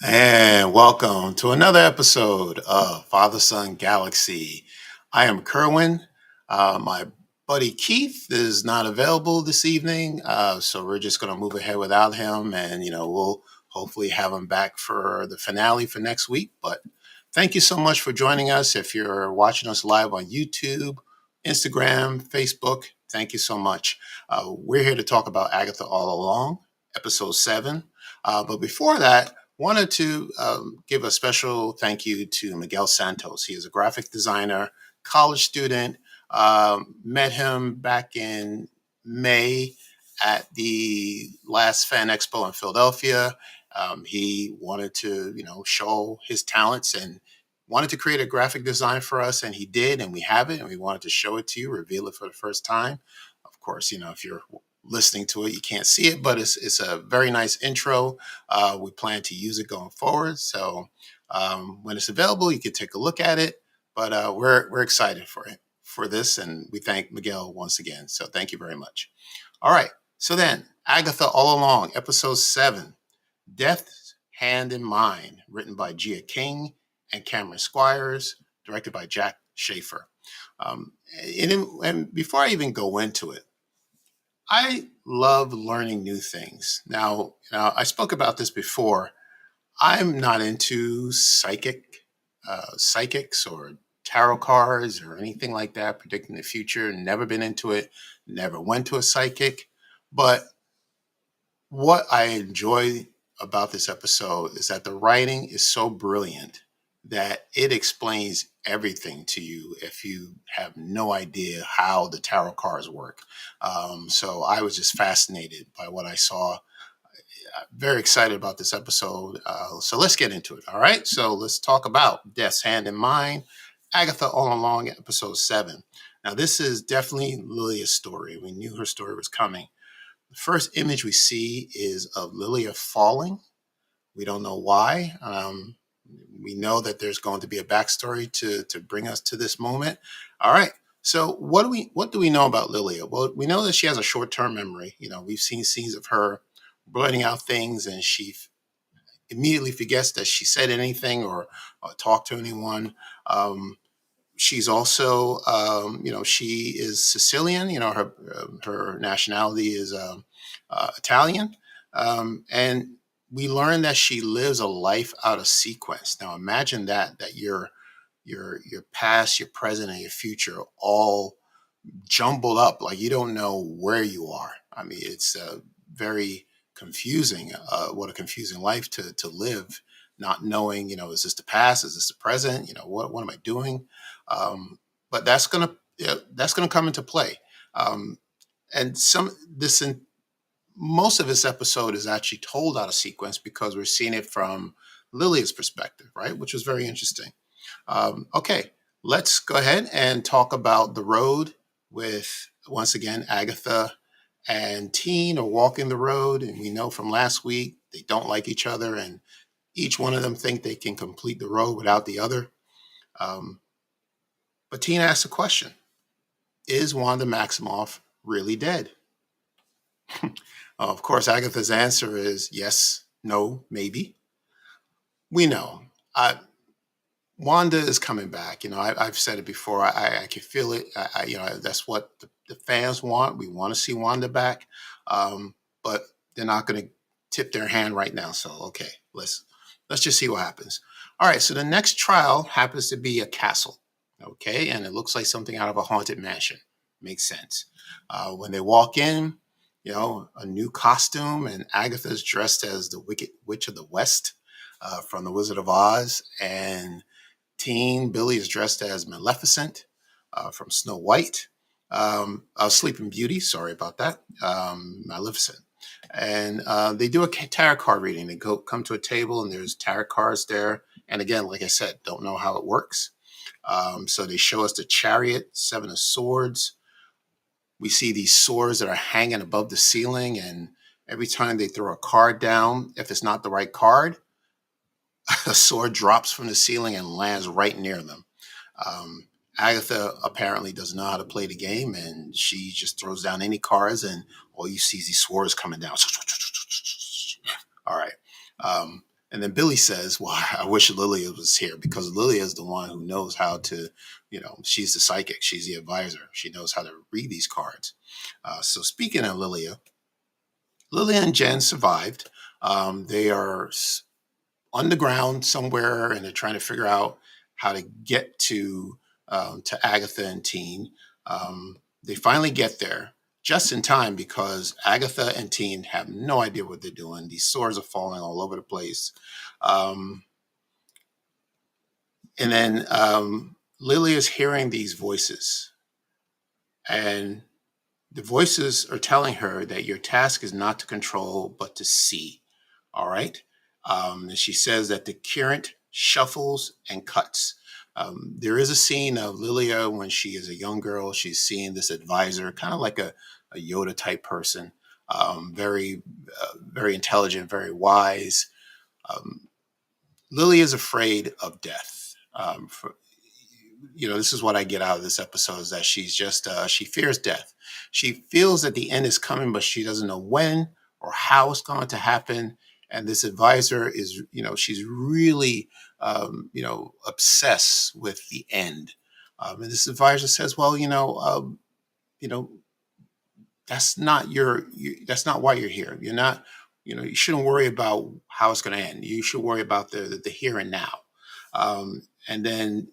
And welcome to another episode of Father Son Galaxy. I am Kerwin. My buddy Keith is not available this evening, so we're just going to move ahead without him, and we'll hopefully have him back for the finale for next week. But thank you so much for joining us. If you're watching us live on YouTube, Instagram, Facebook, thank you so much. We're here to talk about Agatha All Along, episode 7. But before that, wanted to give a special thank you to Miguel Santos. He is a graphic designer, college student. Met him back in May at the last Fan Expo in Philadelphia. He wanted to, show his talents and wanted to create a graphic design for us, and he did, and we have it, and we wanted to show it to you, reveal it for the first time. Of course, if you're listening to it, you can't see it, but it's a very nice intro. We plan to use it going forward. So when it's available, you can take a look at it. But we're excited for this, and we thank Miguel once again. So thank you very much. All right. So then, Agatha All Along, episode 7, Death's Hand in Mind, written by Gia King and Cameron Squires, directed by Jac Schaeffer. And before I even go into it, I love learning new things. Now, I spoke about this before. I'm not into psychics or tarot cards or anything like that, predicting the future. Never been into it. Never went to a psychic. But what I enjoy about this episode is that the writing is so brilliant that it explains everything to you if you have no idea how the tarot cards work. So I was just fascinated by what I saw. Very excited about this episode. So let's get into it. All right. So let's talk about Death's Hand in Mind, Agatha All Along, episode 7. Now, this is definitely Lilia's story. We knew her story was coming. The first image we see is of Lilia falling. We don't know why. We know that there's going to be a backstory to bring us to this moment. All right. So what do we know about Lilia? Well, we know that she has a short-term memory. We've seen scenes of her blurting out things, and she immediately forgets that she said anything or talked to anyone. She's also, she is Sicilian. Her nationality is Italian, and we learn that she lives a life out of sequence. Now, imagine that your past, your present, and your future all jumbled up, like you don't know where you are. I mean, it's very confusing. What a confusing life to live, not knowing. Is this the past? Is this the present? What am I doing? But that's gonna come into play. Um, and most of this episode is actually told out of sequence because we're seeing it from Lilia's perspective, right? Which was very interesting. Okay, let's go ahead and talk about the road with, once again, Agatha and Teen are walking the road, and we know from last week they don't like each other, and each one of them think they can complete the road without the other. Um, but Teen asks a question: is Wanda Maximoff really dead? Of course, Agatha's answer is yes, no, maybe. We know. Wanda is coming back. I've said it before. I can feel it. That's what the fans want. We want to see Wanda back, but they're not going to tip their hand right now. So okay, let's just see what happens. All right. So the next trial happens to be a castle. Okay, and it looks like something out of a haunted mansion. Makes sense. When they walk in, a new costume, and Agatha's dressed as the Wicked Witch of the West from The Wizard of Oz, and Teen Billy is dressed as Maleficent from Snow White. Sleeping Beauty, sorry about that. Maleficent. And they do a tarot card reading. They come to a table, and there's tarot cards there. And again, like I said, don't know how it works. So they show us the Chariot, 7 of Swords. We see these swords that are hanging above the ceiling, and every time they throw a card down, if it's not the right card, a sword drops from the ceiling and lands right near them. Agatha apparently doesn't know how to play the game, and she just throws down any cards, and all you see is these swords coming down. All right. And then Billy says, well, I wish Lilia was here because Lilia is the one who knows how to, she's the psychic. She's the advisor. She knows how to read these cards. So speaking of Lilia and Jen survived. They are on the ground somewhere and they're trying to figure out how to get to Agatha and Teen. They finally get there just in time because Agatha and Teen have no idea what they're doing. These swords are falling all over the place. Um, and then Lily is hearing these voices, and the voices are telling her that your task is not to control, but to see. All right. And she says that the current shuffles and cuts. There is a scene of Lilia when she is a young girl. She's seeing this advisor, kind of like a Yoda type person, very, very intelligent, very wise. Um, Lily is afraid of death. This is what I get out of this episode is that she's just, she fears death. She feels that the end is coming, but she doesn't know when or how it's going to happen. And this advisor is, she's really, obsessed with the end. And this advisor says, well, you know, that's not that's not why you're here. You're not, you shouldn't worry about how it's going to end. You should worry about the here and now. And then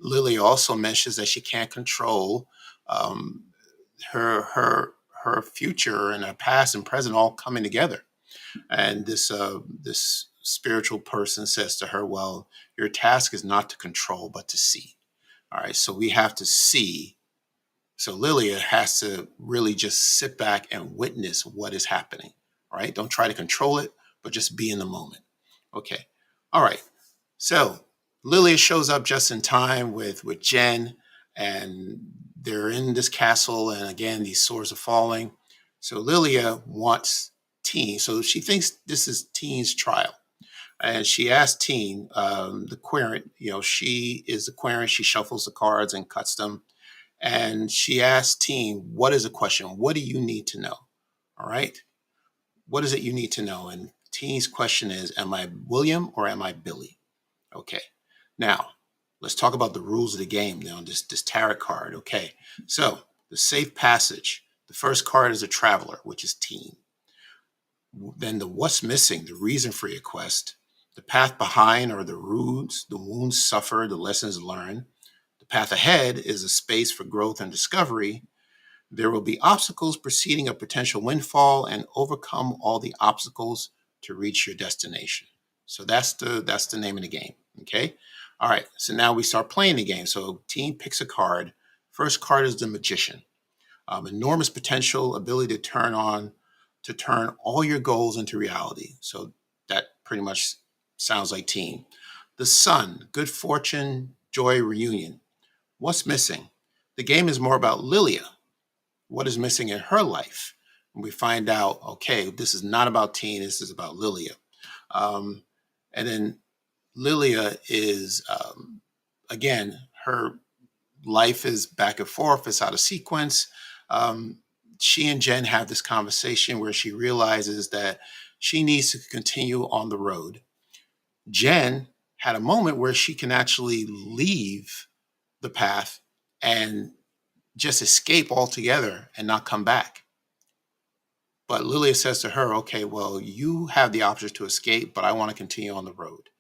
Lily also mentions that she can't control um, her future and her past and present all coming together. And this spiritual person says to her, "Well, your task is not to control, but to see." All right, so we have to see. So Lilia has to really just sit back and witness what is happening. All right, don't try to control it, but just be in the moment. Okay, all right. So Lilia shows up just in time with Jen, and they're in this castle, and again these swords are falling. So Lilia wants Teen. So she thinks this is Teen's trial, and she asks Teen, the querent. She is the querent. She shuffles the cards and cuts them, and she asks Teen, "What is the question? What do you need to know?" All right, what is it you need to know? And Teen's question is, "Am I William or am I Billy?" Okay. Now, let's talk about the rules of the game now, this tarot card. Okay. So, the safe passage. The first card is a traveler, which is Teen. Then the what's missing, the reason for your quest. The path behind are the rudes, the wounds suffered, the lessons learned. The path ahead is a space for growth and discovery. There will be obstacles preceding a potential windfall and overcome all the obstacles to reach your destination. So that's the name of the game. Okay. All right. So now we start playing the game. So team picks a card. First card is the magician. Enormous potential, ability to turn all your goals into reality. So that pretty much sounds like team. The sun, good fortune, joy, reunion. What's missing? The game is more about Lilia, what is missing in her life. And we find out, okay, this is not about Teen, this is about Lilia. Um, and then Lilia is, again, her life is back and forth, it's out of sequence. Um, she and Jen have this conversation where she realizes that she needs to continue on the road. Jen had a moment where she can actually leave the path and just escape altogether and not come back. But Lilia says to her, okay, well, you have the option to escape, but I want to continue on the road.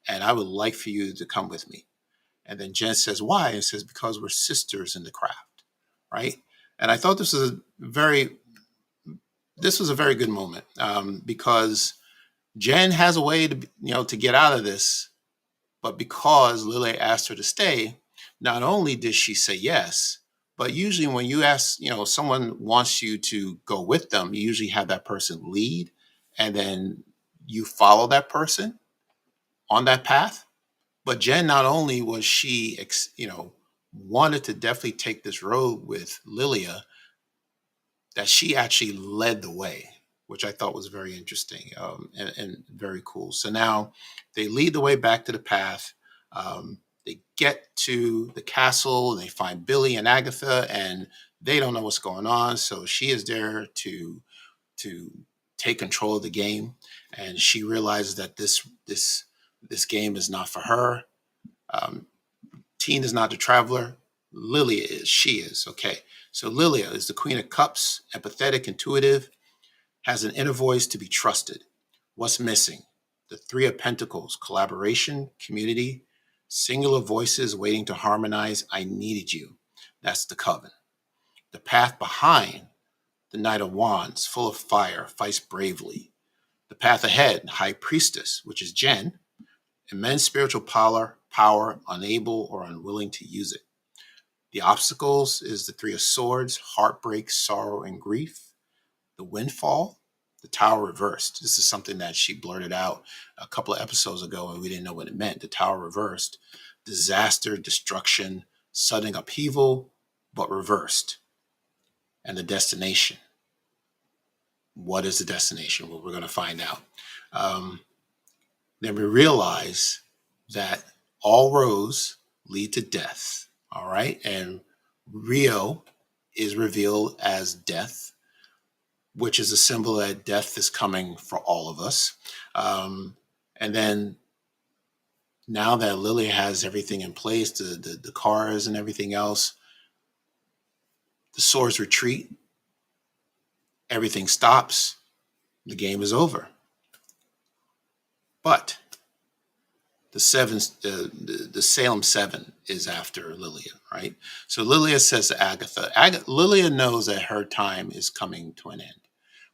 And I would like for you to come with me. And then Jen says, why? And says, because we're sisters in the craft. Right. And I thought this was a very good moment because Jen has a way to get out of this. But because Lily asked her to stay, not only did she say yes, but usually when you ask, someone wants you to go with them, you usually have that person lead and then you follow that person on that path. But Jen, not only was she, wanted to definitely take this road with Lilia, that she actually led the way, which I thought was very interesting and very cool. So now they lead the way back to the path. They get to the castle and they find Billy and Agatha, and they don't know what's going on. So she is there to take control of the game, and she realizes that this game is not for her. Um, Teen is not the traveler. Lilia is. She is. Okay. So Lilia is the Queen of Cups, empathetic, intuitive, has an inner voice to be trusted. What's missing? The Three of Pentacles, collaboration, community, singular voices waiting to harmonize. I needed you. That's the Coven. The path behind, the Knight of Wands, full of fire, fights bravely. The path ahead, High Priestess, which is Jen, immense spiritual power, unable or unwilling to use it. The obstacles is the Three of Swords, heartbreak, sorrow, and grief. The Windfall, the Tower reversed. This is something that she blurted out a couple of episodes ago, and we didn't know what it meant. The Tower reversed, disaster, destruction, sudden upheaval, but reversed. And the destination. What is the destination? Well, we're going to find out. Then we realize that all roads lead to death. All right. And Rio is revealed as death, which is a symbol that death is coming for all of us. And then now that Lilia has everything in place, the cars and everything else, the swords retreat, everything stops, the game is over. But the Salem Seven is after Lilia, right? So Lilia says to Agatha, Lilia knows that her time is coming to an end.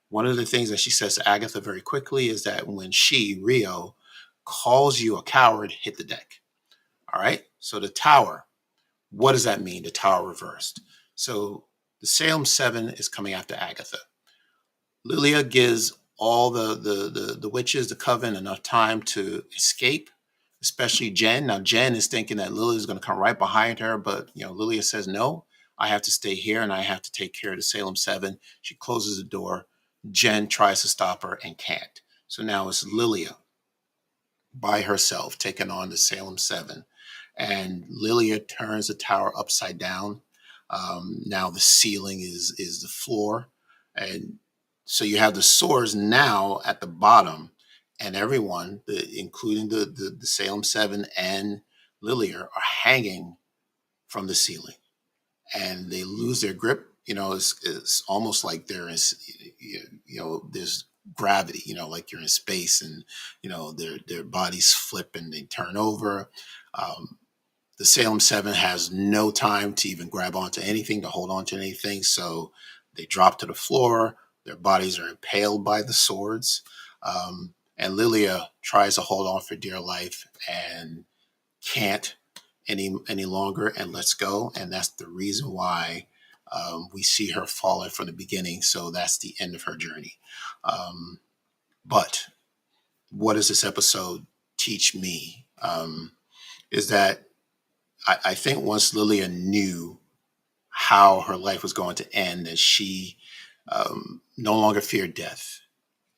One of the things that she says to Agatha very quickly is that when she, Rio, calls you a coward, hit the deck. All right. So the Tower, what does that mean? The Tower reversed. So the Salem Seven is coming after Agatha. Lilia gives all the witches, the Coven, enough time to escape, especially Jen. Now, Jen is thinking that Lilia is going to come right behind her, but, Lilia says, no, I have to stay here and I have to take care of the Salem Seven. She closes the door. Jen tries to stop her and can't. So now it's Lilia by herself taking on the Salem Seven. And Lilia turns the tower upside down. Now the ceiling is the floor. And so you have the swords now at the bottom, and everyone, including the Salem Seven and Lilia, are hanging from the ceiling. And they lose their grip. It's almost like there's gravity, like you're in space, and, their bodies flip and they turn over. The Salem Seven has no time to even grab onto anything, to hold onto anything. So they drop to the floor. Their bodies are impaled by the swords. And Lilia tries to hold on for dear life and can't any longer and lets go. And that's the reason why we see her falling from the beginning. So that's the end of her journey. But what does this episode teach me? Is that I think once Lilia knew how her life was going to end, that she no longer feared death.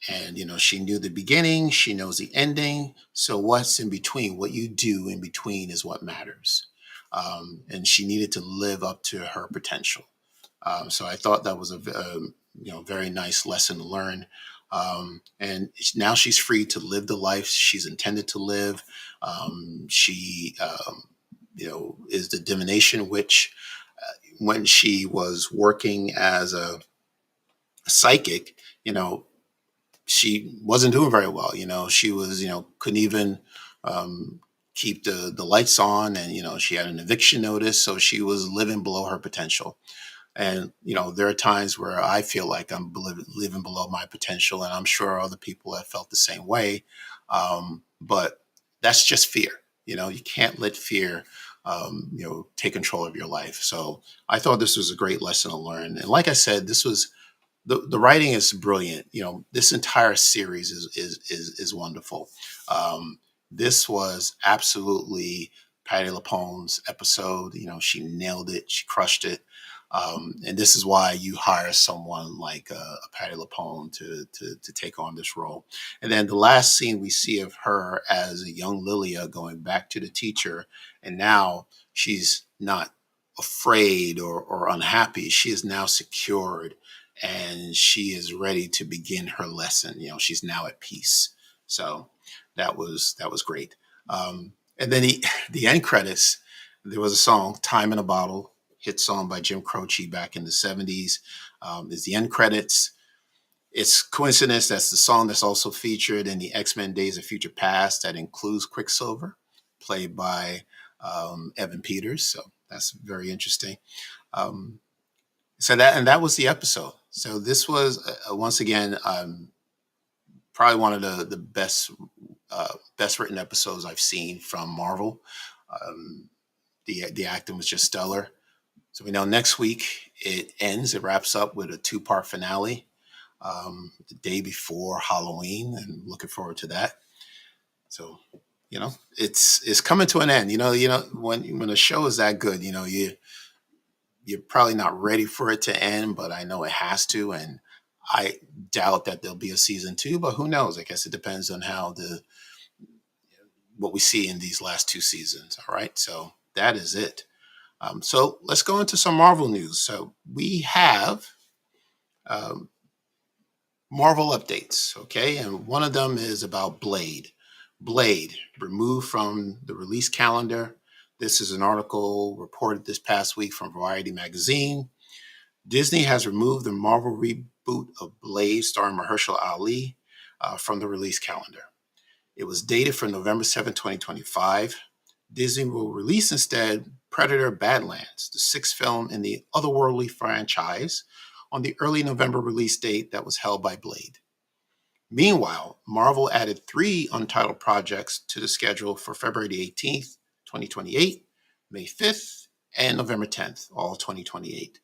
And, she knew the beginning, she knows the ending. So what's in between, what you do in between is what matters. And she needed to live up to her potential. So I thought that was a very nice lesson to learn. And now she's free to live the life she's intended to live. She is the divination witch. When she was working as a psychic, she wasn't doing very well. She was, couldn't even keep the lights on, and, she had an eviction notice. So she was living below her potential. And, there are times where I feel like I'm living below my potential, and I'm sure other people have felt the same way. But that's just fear. You can't let fear, take control of your life. So I thought this was a great lesson to learn. And like I said, this was, the writing is brilliant. This entire series is wonderful. This was absolutely Patti LuPone's episode. She nailed it. She crushed it. And this is why you hire someone like a Patti LuPone to take on this role. And then the last scene we see of her as a young Lilia going back to the teacher, and now she's not afraid or unhappy. She is now secured, and she is ready to begin her lesson. She's now at peace. So that was great. And then the end credits, there was a song, "Time in a Bottle," hit song by Jim Croce back in the 70s. Is the end credits. It's coincidence that's the song that's also featured in the X-Men Days of Future Past that includes Quicksilver, played by Evan Peters. So that's very interesting. Um, that was the episode. So this was once again probably one of the best written episodes I've seen from Marvel. Um, the acting was just stellar. So we know next week it ends. It wraps up with a 2-part finale the day before Halloween, and looking forward to that. So it's coming to an end. When a show is that good, you're probably not ready for it to end, but I know it has to, and I doubt that there'll be a season 2, but who knows? I guess it depends on how what we see in these last 2 seasons. All right, so that is it. So let's go into some Marvel news. So we have um, Marvel updates, okay, and one of them is about Blade. Blade removed from the release calendar. This is an article reported this past week from Variety magazine. Disney has removed the Marvel reboot of Blade, starring Mahershala Ali, from the release calendar. It was dated for November 7, 2025. Disney will release instead Predator Badlands, the 6th film in the Otherworldly franchise, on the early November release date that was held by Blade. Meanwhile, Marvel added 3 untitled projects to the schedule for February 18th, 2028, May 5th, and November 10th, all 2028.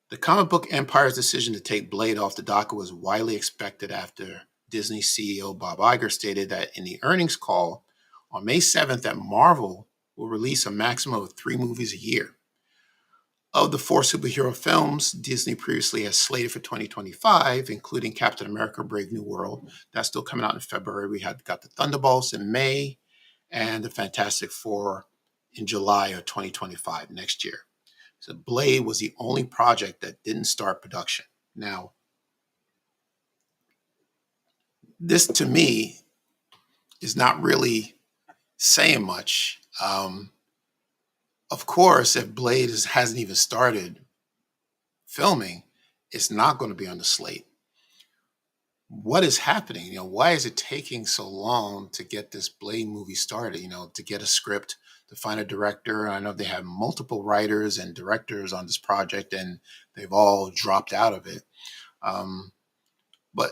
The comic book empire's decision to take Blade off the docket was widely expected after Disney CEO Bob Iger stated that in the earnings call on May 7th that Marvel will release a maximum of 3 movies a year. Of the 4 superhero films Disney previously has slated for 2025, including Captain America: Brave New World, that's still coming out in February. We got the Thunderbolts in May, and the Fantastic Four in July of 2025, next year. So Blade was the only project that didn't start production. Now, this to me is not really saying much. Of course, if Blade hasn't even started filming, it's not going to be on the slate. What is happening? Why is it taking so long to get this Blade movie started? To get a script, to find a director. I know they have multiple writers and directors on this project, and they've all dropped out of it. But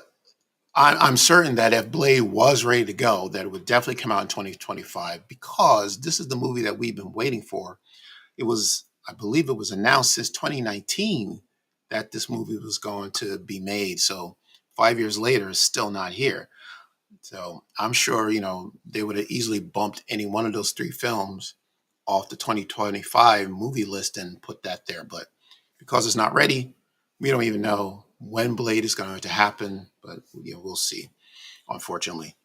I'm certain that if Blade was ready to go, that it would definitely come out in 2025, because this is the movie that we've been waiting for. I believe it was announced since 2019 that this movie was going to be made. So 5 years later, it's still not here. So I'm sure, they would have easily bumped any one of those 3 films off the 2025 movie list and put that there. But because it's not ready, we don't even know when Blade is going to happen. But we'll see, unfortunately.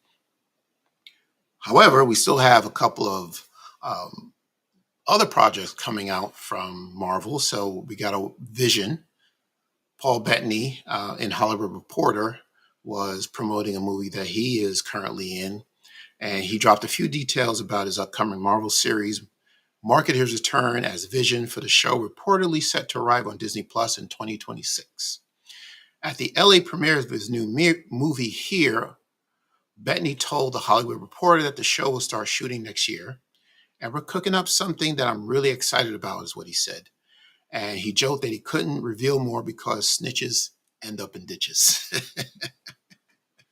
However, we still have a couple of other projects coming out from Marvel. So we got a Vision. Paul Bettany in Hollywood Reporter was promoting a movie that he is currently in, and he dropped a few details about his upcoming Marvel series, market his return as Vision, for the show reportedly set to arrive on Disney Plus in 2026. At the LA premiere of his new movie Here, Bettany told the Hollywood Reporter that the show will start shooting next year, and we're cooking up something that I'm really excited about, is what he said. And he joked that he couldn't reveal more because snitches end up in ditches.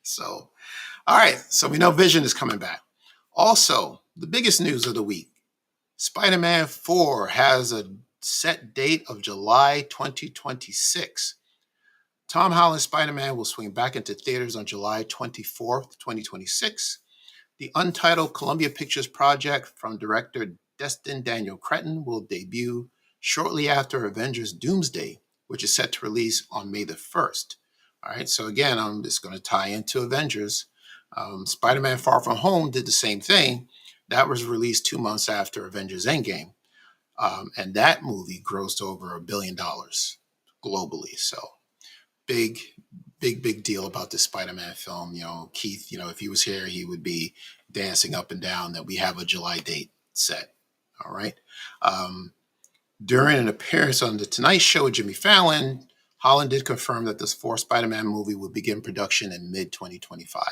So, all right. So we know Vision is coming back. Also, the biggest news of the week, Spider-Man 4 has a set date of July 2026. Tom Holland's Spider-Man will swing back into theaters on July 24th, 2026. The untitled Columbia Pictures project from director Destin Daniel Cretton will debut shortly after Avengers Doomsday, which is set to release on May the 1st. All right, so again, I'm just going to tie into Avengers. Spider-Man Far From Home did the same thing. That was released 2 months after Avengers Endgame. And that movie grossed over $1 billion globally. So big, big deal about this Spider-Man film. Keith, if he was here, he would be dancing up and down that we have a July date set. All right. Um, During an appearance on The Tonight Show with Jimmy Fallon, Holland did confirm that this fourth Spider-Man movie would begin production in mid-2025.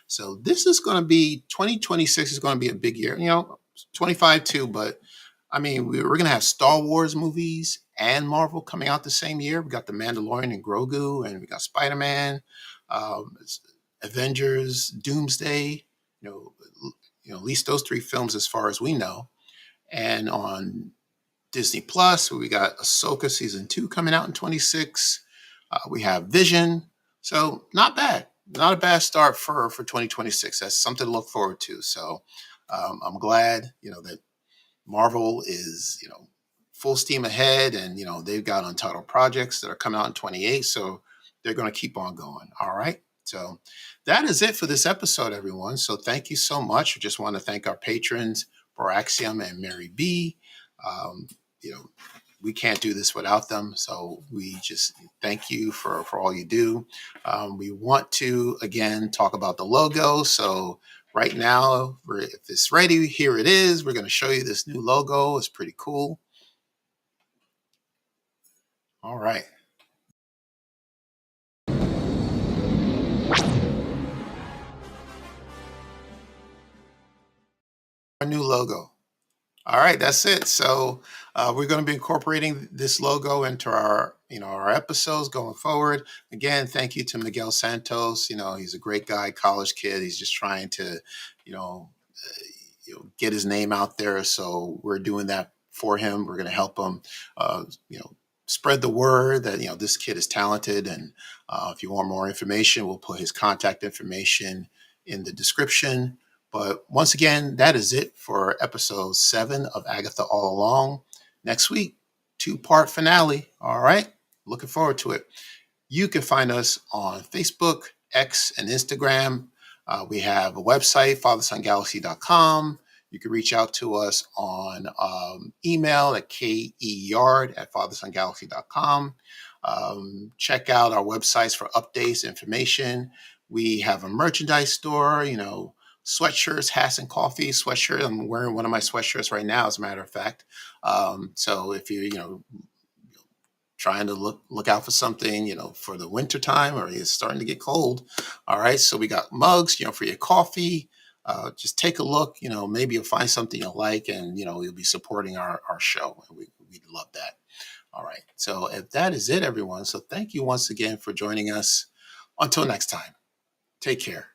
So this is going to be 2026 is going to be a big year. 25 too, but I mean, we're going to have Star Wars movies and Marvel coming out the same year. We got The Mandalorian and Grogu, and we got Spider-Man, um, Avengers, Doomsday. You know, at least those three films, as far as we know. And on Disney Plus, we got Ahsoka season 2 coming out in 26. We have Vision, so not bad, not a bad start for 2026. That's something to look forward to. So I'm glad that Marvel is full steam ahead, and they've got untitled projects that are coming out in 28. So they're going to keep on going. All right. So that is it for this episode, everyone. So thank you so much. I just want to thank our patrons, Boraxium and Mary B. Um, you know, we can't do this without them. So we just thank you for all you do. We want to, again, talk about the logo. So right now, if it's ready, here it is. We're going to show you this new logo. It's pretty cool. All right. Our new logo. All right, that's it. So we're going to be incorporating this logo into our episodes going forward. Again, thank you to Miguel Santos. He's a great guy, college kid. He's just trying to, get his name out there. So we're doing that for him. We're going to help him, spread the word that this kid is talented. And if you want more information, we'll put his contact information in the description. But once again, that is it for episode 7 of Agatha All Along. Next week, 2-part finale. All right. Looking forward to it. You can find us on Facebook, X, and Instagram. We have a website, fathersongalaxy.com. You can reach out to us on email at keyard@fathersongalaxy.com. Check out our websites for updates, information. We have a merchandise store, sweatshirts, hats, and coffee. Sweatshirt. I'm wearing one of my sweatshirts right now, as a matter of fact. So if you're, trying to look out for something, for the winter time, or it's starting to get cold. All right. So we got mugs, for your coffee. Just take a look, maybe you'll find something you'll like, and, you'll be supporting our show. And we'd love that. All right. So if that is it, everyone. So thank you once again for joining us. Until next time, take care.